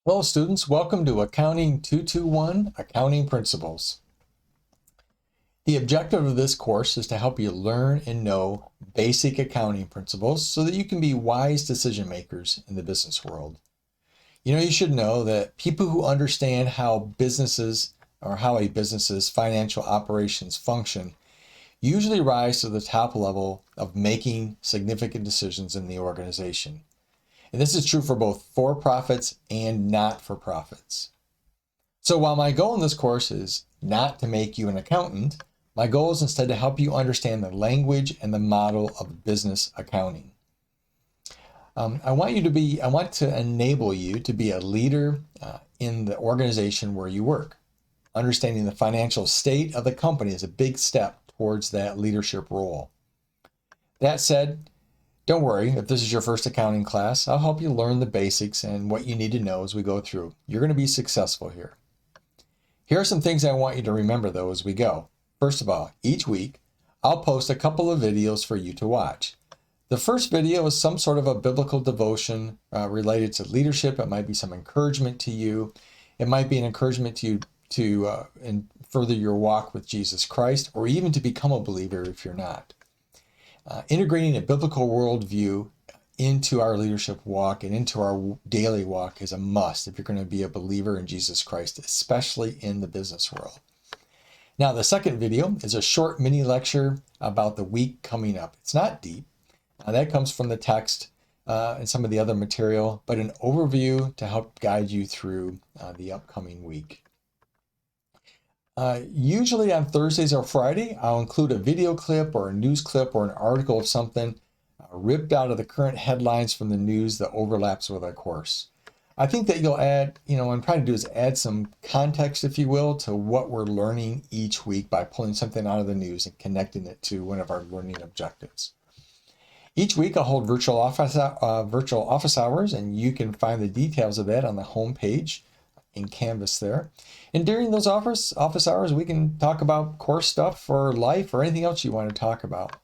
Hello students, welcome to Accounting 221, Accounting Principles. The objective of this course is to help you learn and know basic accounting principles so that you can be wise decision makers in the business world. You should know that people who understand how businesses or how a business's financial operations function usually rise to the top level of making significant decisions in the organization. And this is true for both for-profits and not-for-profits. So while my goal in this course is not to make you an accountant, my goal is instead to help you understand the language and the model of business accounting. I want to enable you to be a leader in the organization where you work. Understanding the financial state of the company is a big step towards that leadership role. That said, don't worry, if this is your first accounting class, I'll help you learn the basics and what you need to know as we go through. You're going to be successful here. Here are some things I want you to remember though as we go. First of all, each week, I'll post a couple of videos for you to watch. The first video is some sort of a biblical devotion related to leadership. It might be some encouragement to you. It might be an encouragement to you to further your walk with Jesus Christ, or even to become a believer if you're not. Integrating a biblical worldview into our leadership walk and into our daily walk is a must if you're going to be a believer in Jesus Christ, especially in the business world. Now, the second video is a short mini lecture about the week coming up. It's not deep. That comes from the text and some of the other material, but an overview to help guide you through the upcoming week. Usually on Thursdays or Friday, I'll include a video clip or a news clip or an article of something ripped out of the current headlines from the news that overlaps with our course. I think that you'll add, what I'm trying to do is add some context, if you will, to what we're learning each week by pulling something out of the news and connecting it to one of our learning objectives. Each week I'll hold virtual office hours, and you can find the details of that on the home page in Canvas there. And during those office hours, we can talk about course stuff or life or anything else you want to talk about.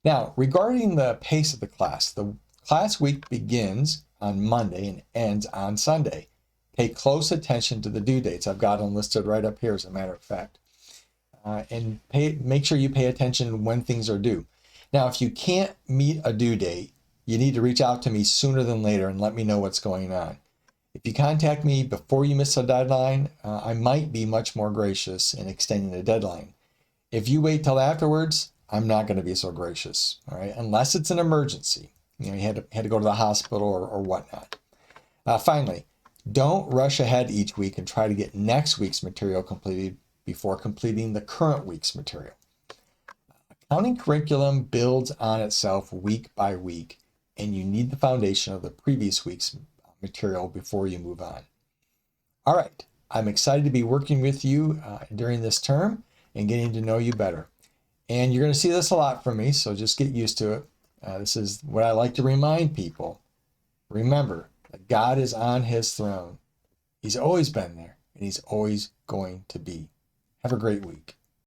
Now, regarding the pace of the class week begins on Monday and ends on Sunday. Pay close attention to the due dates. I've got them listed right up here as a matter of fact. And make sure you pay attention when things are due. Now, if you can't meet a due date, you need to reach out to me sooner than later and let me know what's going on. If you contact me before you miss a deadline, I might be much more gracious in extending the deadline. If you wait till afterwards, I'm not going to be so gracious, all right? Unless it's an emergency. You had to go to the hospital or whatnot. Finally, don't rush ahead each week and try to get next week's material completed before completing the current week's material. Accounting curriculum builds on itself week by week, and you need the foundation of the previous week's material before you move on. All right, I'm excited to be working with you during this term and getting to know you better. And you're going to see this a lot from me, so just get used to it. This is what I like to remind people. Remember that God is on his throne. He's always been there, and he's always going to be. Have a great week.